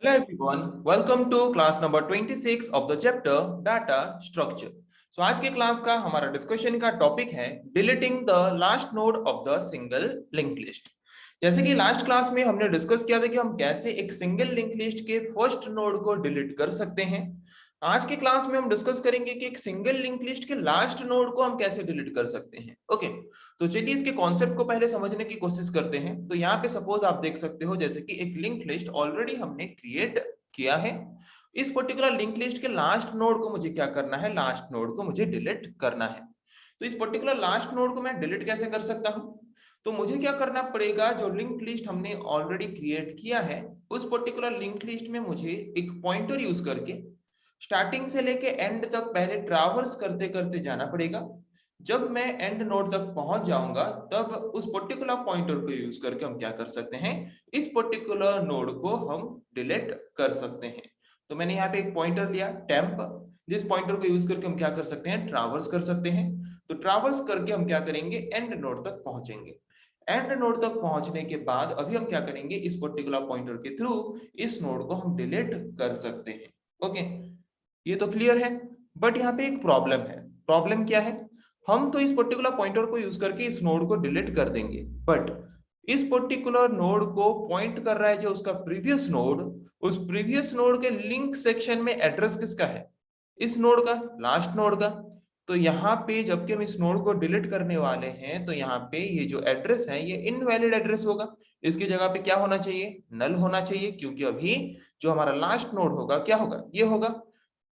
Hello everyone, welcome to class number 26 of the chapter Data Structure. So आज के class का हमारा discussion का टॉपिक है deleting the last node of the single link list. जैसे कि लास्ट क्लास में हमने डिस्कस किया था कि हम कैसे एक सिंगल लिंक लिस्ट के फर्स्ट नोड को डिलीट कर सकते हैं। आज के क्लास में हम डिस्कस करेंगे कि एक सिंगल लिंक लिस्ट के लास्ट नोड को हम कैसे डिलीट कर सकते हैं। ओके, तो चलिए इसके कॉन्सेप्ट को पहले समझने की कोशिश करते हैं। तो यहाँ पे सपोज आप देख सकते हो जैसे कि एक लिंक लिस्ट ऑलरेडी हमने क्रिएट किया है। इस पर्टिकुलर लिंक लिस्ट के लास्ट नोड को मुझे क्या करना है, लास्ट नोड को मुझे डिलीट करना है। तो इस पर्टिकुलर लास्ट नोड को मैं डिलीट कैसे कर सकता हूँ? तो मुझे क्या करना पड़ेगा, जो लिंक लिस्ट हमने ऑलरेडी क्रिएट किया है उस पर्टिकुलर लिंक लिस्ट में मुझे एक पॉइंटर यूज करके स्टार्टिंग से लेके एंड तक पहले ट्रैवर्स करते करते जाना पड़ेगा। जब मैं एंड नोड तक पहुंच जाऊंगा तब उस पर्टिकुलर पॉइंटर को यूज करके हम क्या कर सकते हैं, इस पर्टिकुलर नोड को हम डिलीट कर सकते हैं। तो मैंने यहाँ पे एक पॉइंटर लिया टेम्प, जिस पॉइंटर को यूज करके हम क्या कर सकते हैं, ट्रैवर्स कर सकते हैं। तो ट्रैवर्स करके हम क्या करेंगे, एंड नोड तक पहुंचेंगे। एंड नोड तक पहुंचने के बाद अभी हम क्या करेंगे, इस पर्टिकुलर पॉइंटर के थ्रू इस नोड को हम डिलीट कर सकते हैं। ओके, ये तो क्लियर है। बट यहाँ पे एक प्रॉब्लम है। प्रॉब्लम क्या है, हम तो इस पर्टिकुलर पॉइंटर को यूज करके इस नोड को डिलीट कर देंगे, बट इस पर्टिकुलर नोड को पॉइंट कर रहा है जो उसका प्रीवियस नोड, उस प्रीवियस नोड के लिंक सेक्शन में एड्रेस किसका है, इस नोड का, लास्ट नोड का। तो यहाँ पे जबकि हम इस नोड को डिलीट करने वाले हैं तो यहाँ पे ये जो एड्रेस है ये इनवैलिड एड्रेस होगा। इसकी जगह पे क्या होना चाहिए, नल होना चाहिए, क्योंकि अभी जो हमारा लास्ट नोड होगा क्या होगा, ये होगा।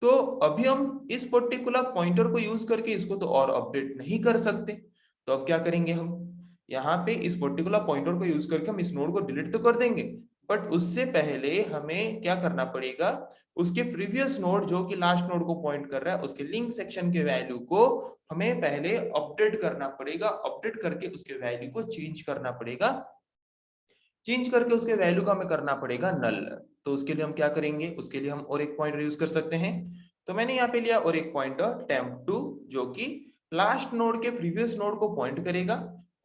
तो अभी हम इस पर्टिकुलर पॉइंटर को यूज करके इसको तो और अपडेट नहीं कर सकते। तो अब क्या करेंगे, हम यहाँ पे इस पर्टिकुलर पॉइंटर को यूज करके हम इस नोड को डिलीट तो कर देंगे, बट उससे पहले हमें क्या करना पड़ेगा, उसके प्रीवियस नोड जो कि लास्ट नोड को पॉइंट कर रहा है उसके लिंक सेक्शन के वैल्यू को हमें पहले अपडेट करना पड़ेगा। अपडेट करके उसके वैल्यू को चेंज करना पड़ेगा, चेंज करके उसके वैल्यू का हमें करना पड़ेगा नल। तो उसके लिए हम क्या करेंगे, उसके लिए हम और एक पॉइंटर यूज कर सकते हैं। तो मैंने यहाँ पे लिया और एक पॉइंटर temp2 जो कि लास्ट नोड के प्रीवियस नोड को पॉइंट करेगा,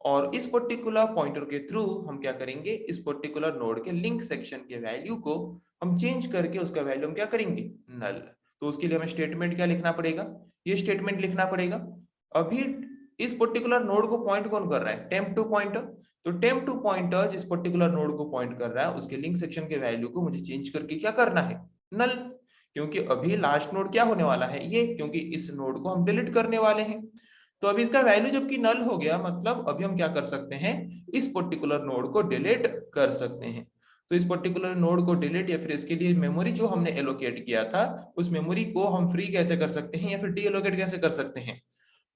और इस पर्टिकुलर पॉइंटर के थ्रू हम क्या करेंगे, इस पर्टिकुलर नोड के लिंक सेक्शन के वैल्यू को हम चेंज करके उसका वैल्यू हम क्या करेंगे, नल। तो उसके लिए हमें स्टेटमेंट क्या लिखना पड़ेगा, ये स्टेटमेंट लिखना पड़ेगा। अभी इस पर्टिकुलर नोड को पॉइंट कौन कर रहा है, temp2 पॉइंटर। तो temp2 पॉइंटर जिस पर्टिकुलर नोड को पॉइंट कर रहा है उसके लिंक सेक्शन के वैल्यू को मुझे चेंज करके क्या करना है, नल। क्योंकि अभी लास्ट नोड क्या होने वाला है, ये, क्योंकि इस नोड को हम डिलीट करने वाले हैं। तो अभी इसका वैल्यू जबकि नल हो गया, मतलब अभी हम क्या कर सकते हैं, इस पर्टिकुलर नोड को डिलीट कर सकते हैं। तो इस पर्टिकुलर नोड को डिलीट या फिर इसके लिए मेमोरी जो हमने एलोकेट किया था उस मेमोरी को हम फ्री कैसे कर सकते हैं या फिर डी एलोकेट कैसे कर सकते हैं,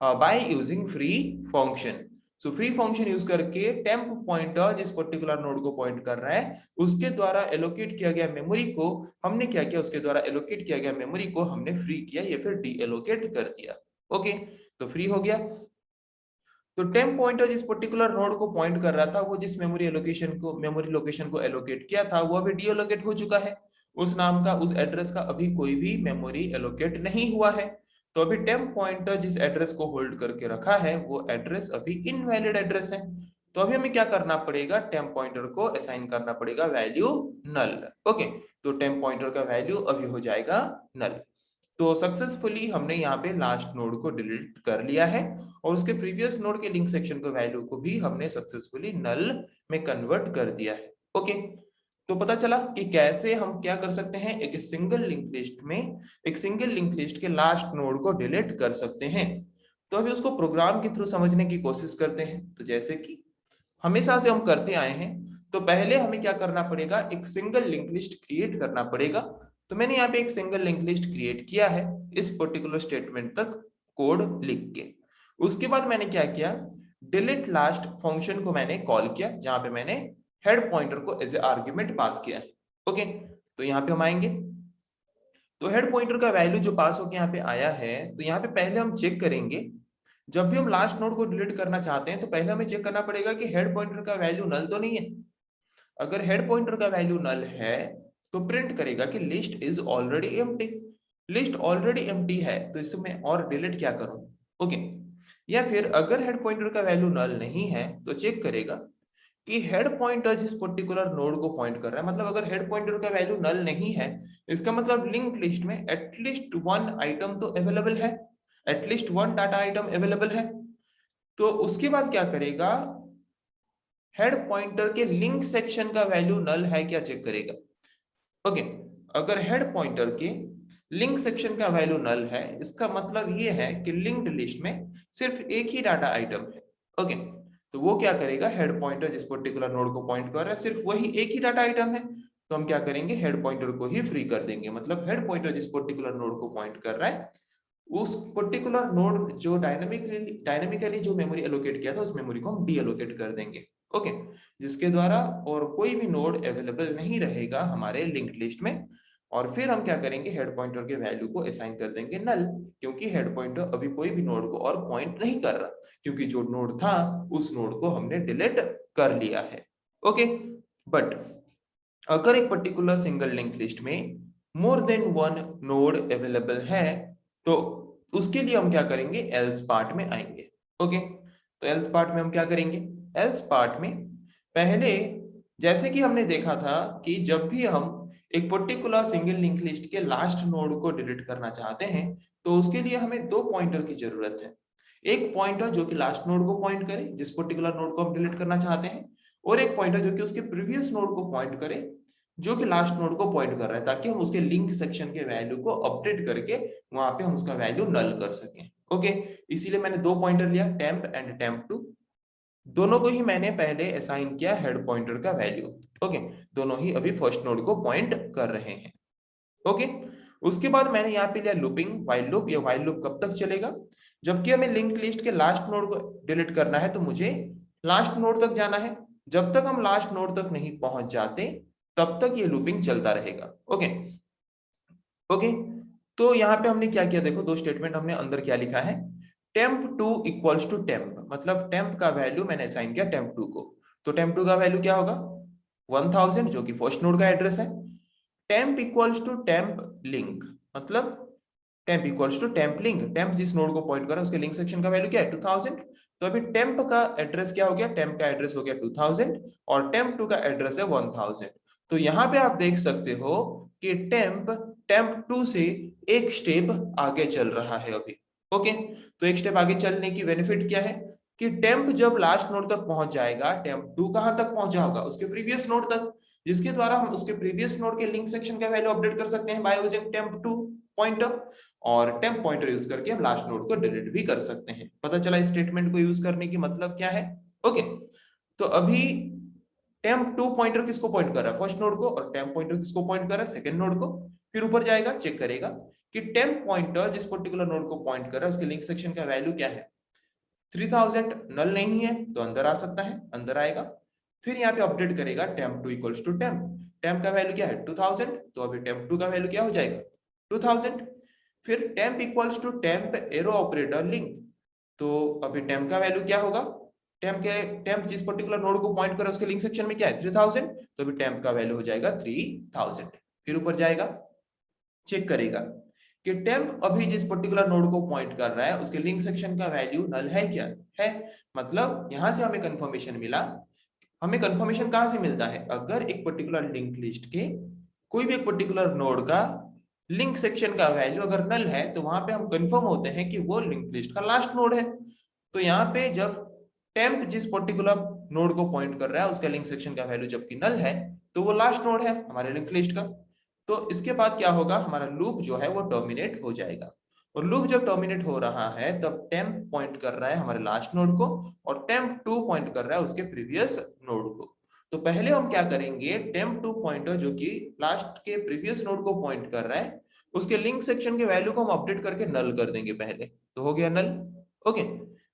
by using free function. So free function use करके टेम्प पॉइंटर जिस पर्टिकुलर नोड को पॉइंट कर रहा है उसके द्वारा एलोकेट किया गया मेमोरी को हमने क्या किया, उसके द्वारा एलोकेट किया गया मेमोरी को हमने फ्री किया या फिर डी एलोकेट कर दिया। ओके, तो फ्री हो गया। तो टेम्प पॉइंटर जिस पर्टिकुलर नोड को पॉइंट कर रहा था वो जिस मेमोरी लोकेशन को एलोकेट किया था वो अभी डी एलोकेट हो चुका है। उस नाम का, उस एड्रेस का अभी कोई भी मेमोरी एलोकेट नहीं हुआ है। तो अभी टेम्प पॉइंटर जिस एड्रेस को होल्ड करके रखा है वो एड्रेस अभी इनवैलिड एड्रेस है। तो अभी हमें क्या करना पड़ेगा, टेम्प पॉइंटर को असाइन करना पड़ेगा वैल्यू नल। ओके, तो टेम्प पॉइंटर का वैल्यू अभी हो जाएगा नल। तो सक्सेसफुली हमने यहाँ पे लास्ट नोड को डिलीट कर लिया है और उसके प्रीवियस नोड के लिंक सेक्शन को वैल्यू को भी हमने सक्सेसफुली नल में कन्वर्ट कर दिया है। ओके, तो पता चला कि कैसे हम क्या कर सकते हैं, एक सिंगल लिंक लिस्ट में, एक सिंगल लिंक लिस्ट के लास्ट नोड को डिलीट कर सकते हैं। तो अभी उसको प्रोग्राम के थ्रू समझने की कोशिश करते हैं। तो जैसे कि हमेशा से हम करते आए हैं, तो पहले हमें क्या करना पड़ेगा, एक सिंगल लिंक लिस्ट क्रिएट करना पड़ेगा। तो मैंने यहाँ पे एक सिंगल लिंक लिस्ट क्रिएट किया है इस पर्टिकुलर स्टेटमेंट तक कोड लिख के। उसके बाद मैंने क्या किया, डिलीट लास्ट फंक्शन को मैंने कॉल किया जहां पे मैंने हेड पॉइंटर को एज ए आर्ग्यूमेंट पास किया है। ओके, तो यहाँ पे हम आएंगे, तो हेड पॉइंटर का वैल्यू जो पास होकर यहाँ पे आया है, तो यहाँ पे पहले हम चेक करेंगे, जब भी हम लास्ट नोड को डिलीट करना चाहते हैं तो पहले हमें चेक करना पड़ेगा कि हेड पॉइंटर का वैल्यू नल तो नहीं है। अगर हेड पॉइंटर का वैल्यू नल है तो प्रिंट करेगा कि list is already empty. List already empty है तो इसे मैं और डिलीट क्या करूं। ओके, या फिर अगर हेड पॉइंटर का वैल्यू नल नहीं है तो चेक करेगा कि हेड पॉइंटर जिस पर्टिकुलर नोड को पॉइंट कर रहा है, मतलब अगर हेड पॉइंटर का वैल्यू नल नहीं है, इसका मतलब लिंक लिस्ट में एटलीस्ट वन आइटम तो अवेलेबल है, at least one data item available है। तो उसके बाद क्या करेगा, हेड पॉइंटर के लिंक सेक्शन का वैल्यू नल है क्या चेक करेगा। ओके, अगर हेड पॉइंटर के लिंक सेक्शन का वैल्यू नल है, इसका मतलब ये है कि लिंक्ड लिस्ट में सिर्फ एक ही डाटा आइटम है। ओके, तो वो क्या करेगा, हेड पॉइंटर जिस पर्टिकुलर नोड को पॉइंट कर रहा है सिर्फ वही एक ही डाटा आइटम है, तो हम क्या करेंगे, हेड पॉइंटर को ही फ्री कर देंगे। मतलब हेड पॉइंटर जिस पर्टिकुलर नोड को पॉइंट कर रहा है, उस पर्टिकुलर नोड जो डायनेमिकली जो मेमोरी एलोकेट किया था, उस मेमोरी को हम डी एलोकेट कर देंगे। ओके, जिसके द्वारा और कोई भी नोड अवेलेबल नहीं रहेगा हमारे लिंक्ड लिस्ट में। और फिर हम क्या करेंगे, हेड पॉइंटर के वैल्यू को असाइन कर देंगे नल, क्योंकि हेड पॉइंटर अभी कोई भी नोड को और पॉइंट नहीं कर रहा, क्योंकि जो नोड था उस नोड को हमने डिलीट कर लिया है। ओके, बट अगर एक पर्टिकुलर सिंगल लिंक लिस्ट में more than one node available है, तो उसके लिए हम क्या करेंगे, एल्स पार्ट में आएंगे। ओके, तो एल्स पार्ट में हम क्या करेंगे, एल्स पार्ट में पहले जैसे कि हमने देखा था कि जब भी हम एक पर्टिकुलर सिंगल लिंक लिस्ट के लास्ट नोड को डिलीट करना चाहते हैं, तो उसके लिए हमें दो पॉइंटर की जरूरत है। एक पॉइंटर जो कि लास्ट नोड को पॉइंट करे जिस पर्टिकुलर नोड को हम डिलीट करना चाहते हैं, और एक पॉइंटर जो कि उसके प्रीवियस नोड को पॉइंट करे जो कि लास्ट नोड को पॉइंट कर रहा है, ताकि हम उसके लिंक सेक्शन के वैल्यू को अपडेट करके वहां पे हम उसका वैल्यू नल कर सकें। ओके, इसीलिए मैंने दो पॉइंटर लिया, टेम्प एंड टेम्प2। दोनों को ही मैंने पहले असाइन किया हेड पॉइंटर का वैल्यू। ओके, दोनों ही अभी फर्स्ट नोड को पॉइंट कर रहे हैं। ओके, उसके बाद मैंने यहाँ पे लिया लूपिंग व्हाइल लूप। ये व्हाइल लूप कब तक चलेगा, जबकि हमें लिंक लिस्ट के लास्ट नोड को डिलीट करना है, तो मुझे लास्ट नोड तक जाना है। जब तक हम लास्ट नोड तक नहीं पहुंच जाते, तब तक ये लूपिंग चलता रहेगा। ओके ओके, तो यहाँ पे हमने क्या किया, देखो दो स्टेटमेंट हमने अंदर क्या लिखा है, temp2 इक्वल्स टू टेम्प, मतलब टेम्प का वैल्यू मैंने असाइन किया टेम्प2 को। तो टेम्प2 का वैल्यू क्या होगा, 1000, जो कि फर्स्ट नोड का एड्रेस है। Temp equals to temp link, मतलब temp equals to temp link, temp जिस नोड को पॉइंट कर रहा है उसके लिंक सेक्शन का वैल्यू क्या है, 2000। तो अभी टेम्प का एड्रेस क्या हो गया, टेम्प का एड्रेस हो गया 2000 और टेम्प2 का एड्रेस है 1000। तो यहाँ पे आप देख सकते हो कि टेम्प2 से एक स्टेप आगे चल रहा है अभी। ओके, तो एक स्टेप आगे चलने की बेनिफिट क्या है कि टेम्प जब लास्ट नोड तक पहुंच जाएगा, टेम्प2 कहां तक पहुंचा होगा, उसके प्रीवियस नोड तक, जिसके द्वारा हम उसके प्रीवियस नोड के लिंक सेक्शन का वैल्यू अपडेट कर सकते हैं बाय यूजिंग टेम्प2 पॉइंटर। और टेम्प पॉइंटर यूज करके हम लास्ट नोड को डिलीट भी कर सकते हैं। पता चला स्टेटमेंट को यूज करने की मतलब क्या है। ओके, तो अभी टेम्प2 पॉइंटर किसको पॉइंट कर रहा है, फर्स्ट नोड को, और टेम्प पॉइंटर किसको पॉइंट कर रहा है, सेकंड नोड को। फिर ऊपर जाएगा, चेक करेगा कि टेम्प पॉइंटर जिस पर्टिकुलर नोड को पॉइंट कर रहा है उसके लिंक सेक्शन का वैल्यू क्या है, 3000 नल नहीं है तो अंदर आ सकता है, अंदर आएगा। फिर यहाँ पे अपडेट करेगा टेम्प2 इक्वल्स टू टेम्प, टेम्प का वैल्यू क्या है 2000, तो अभी टेम्प2 का वैल्यू क्या हो जाएगा 2000। फिर temp equals to temp arrow operator link, तो अभी टेम्प का वैल्यू क्या होगा, टेम्प जिस पर्टिकुलर नोड को पॉइंट कर रहा है उसके लिंक सेक्शन में क्या है 3000, तो अभी टेम्प का वैल्यू हो जाएगा 3000। फिर ऊपर जाएगा, चेक करेगा कि टेम्प अभी जिस पर्टिकुलर नोड को पॉइंट कर रहा है उसके लिंक सेक्शन का वैल्यू नल है क्या, है। मतलब यहां से हमें कंफर्मेशन मिला। हमें कंफर्मेशन कहां से मिलता है, अगर एक पर्टिकुलर लिंक लिस्ट के कोई भी एक पर्टिकुलर नोड का लिंक सेक्शन का वैल्यू अगर नल है, तो वहां पे हम कंफर्म होते हैं कि वो लिंक लिस्ट का लास्ट नोड है। तो यहाँ पे जब टेम्प जिस पर्टिकुलर नोड को पॉइंट कर रहा है उसका लिंक सेक्शन का वैल्यू जबकि नल है, तो वो लास्ट नोड है हमारे लिंक लिस्ट का। तो इसके बाद क्या होगा, हमारा लूप जो है वो टर्मिनेट हो जाएगा। और लूप जब टर्मिनेट हो रहा है तब टेम्प पॉइंट कर रहा है हमारे लास्ट नोड को, और टेम्प2 पॉइंट कर रहा है उसके प्रीवियस नोड को। तो पहले हम क्या करेंगे, टेम्प2 पॉइंटर जो कि लास्ट के प्रीवियस नोड को पॉइंट कर रहा है उसके लिंक सेक्शन के वैल्यू को हम अपडेट करके नल कर देंगे पहले, तो हो गया नल। ओके,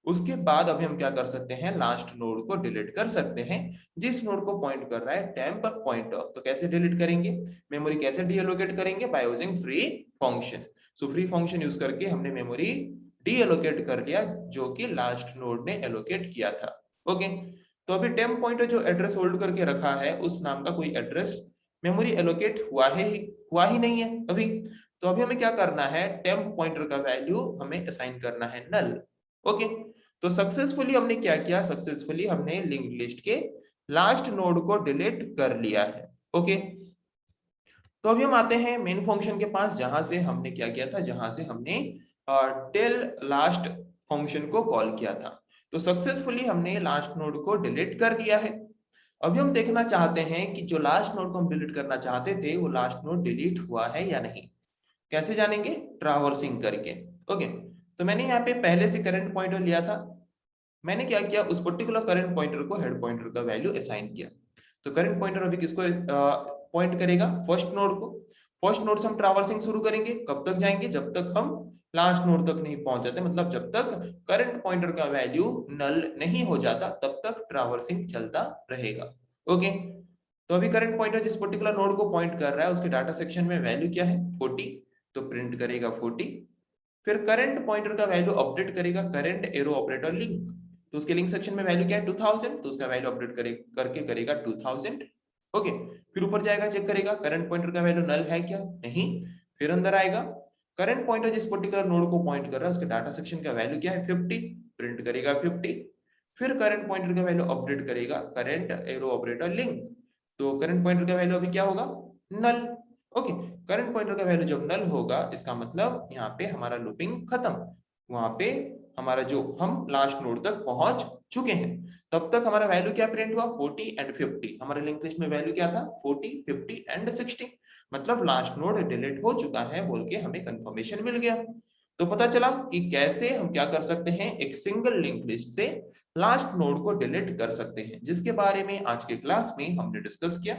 उसके बाद अभी हम क्या कर सकते हैं, लास्ट नोड को डिलीट कर सकते हैं जिस नोड को पॉइंट कर रहा है टेम्प पॉइंटर। तो कैसे डिलीट करेंगे, मेमोरी कैसे डीएलोकेट करेंगे, by using free function. So free function use करके हमने मेमोरी डीएलोकेट कर लिया जो कि लास्ट नोड ने एलोकेट किया था। ओके, तो अभी टेम्प पॉइंटर जो एड्रेस होल्ड करके रखा है उस नाम का कोई एड्रेस मेमोरी एलोकेट हुआ ही नहीं है अभी। तो अभी हमें क्या करना है, टेम्प पॉइंटर का वैल्यू हमें असाइन करना है नल। ओके, तो सक्सेसफुली हमने क्या किया, सक्सेसफुली हमने लिंक लिस्ट के लास्ट नोड को डिलीट कर लिया है। ओके, तो अभी हम आते हैं मेन फंक्शन के पास, जहां से हमने क्या किया था, जहां से हमने टिल लास्ट फंक्शन को कॉल किया था। तो सक्सेसफुली हमने लास्ट नोड को डिलीट कर दिया है। अभी हम देखना चाहते हैं कि जो लास्ट नोड को हम डिलीट करना चाहते थे वो लास्ट नोड डिलीट हुआ है या नहीं। कैसे जानेंगे? ट्रैवर्सिंग करके। ओके, तो मैंने यहाँ पे पहले से करंट पॉइंटर लिया था। मैंने क्या किया, उस पर्टिकुलर करंट पॉइंटर को हेड पॉइंटर का वैल्यू असाइन किया। तो करंट पॉइंटर अभी किसको पॉइंट करेगा? फर्स्ट नोड को। फर्स्ट नोड से हम ट्रैवर्सिंग शुरू करेंगे। कब तक जाएंगे? जब तक हम लास्ट नोड तक नहीं पहुंच जाते, मतलब जब तक करंट पॉइंटर का वैल्यू नल नहीं हो जाता तब तक ट्रैवर्सिंग चलता रहेगा। ओके, तो अभी करंट पॉइंटर जिस पर्टिकुलर नोड को पॉइंट कर रहा है उसके डाटा सेक्शन में वैल्यू क्या है? 40, तो प्रिंट करेगा 40। फिर करंट पॉइंटर का वैल्यू अपडेट करेगा करंट एरो ऑपरेटर लिंक, तो उसके लिंक सेक्शन में वैल्यू क्या है? 2000, तो उसका वैल्यू अपडेट करके करेगा 2000। ओके, फिर ऊपर जाएगा, चेक करेगा करंट पॉइंटर का वैल्यू नल है क्या? नहीं। फिर अंदर आएगा, करंट पॉइंटर जिस पर्टिकुलर नोड को पॉइंट कर रहा है उसके डाटा सेक्शन का वैल्यू क्या है? 50, प्रिंट करेगा 50। फिर करंट पॉइंटर का वैल्यू अपडेट करेगा करंट एरो ऑपरेटर लिंक, तो करंट पॉइंटर का वैल्यू अभी क्या होगा? नल। ओके, करंट पॉइंटर का वैल्यू जब नल होगा इसका मतलब यहाँ पे हमारा लूपिंग खत्म। वहां पे हमारा जो हम लास्ट नोड तक पहुंच चुके हैं। तब तक हमारा वैल्यू क्या प्रिंट हुआ? 40 एंड 50। हमारे लिंक लिस्ट में वैल्यू क्या था? 40, 50 एंड 60। मतलब लास्ट नोड डिलीट हो चुका है बोल के हमें कंफर्मेशन मिल गया। तो पता चला कि कैसे हम क्या कर सकते हैं, एक सिंगल लिंक लिस्ट से लास्ट नोड को डिलीट कर सकते हैं, जिसके बारे में आज के क्लास में हमने डिस्कस किया।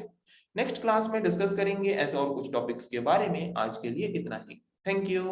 नेक्स्ट क्लास में डिस्कस करेंगे ऐसे और कुछ टॉपिक्स के बारे में। आज के लिए इतना ही। Thank you.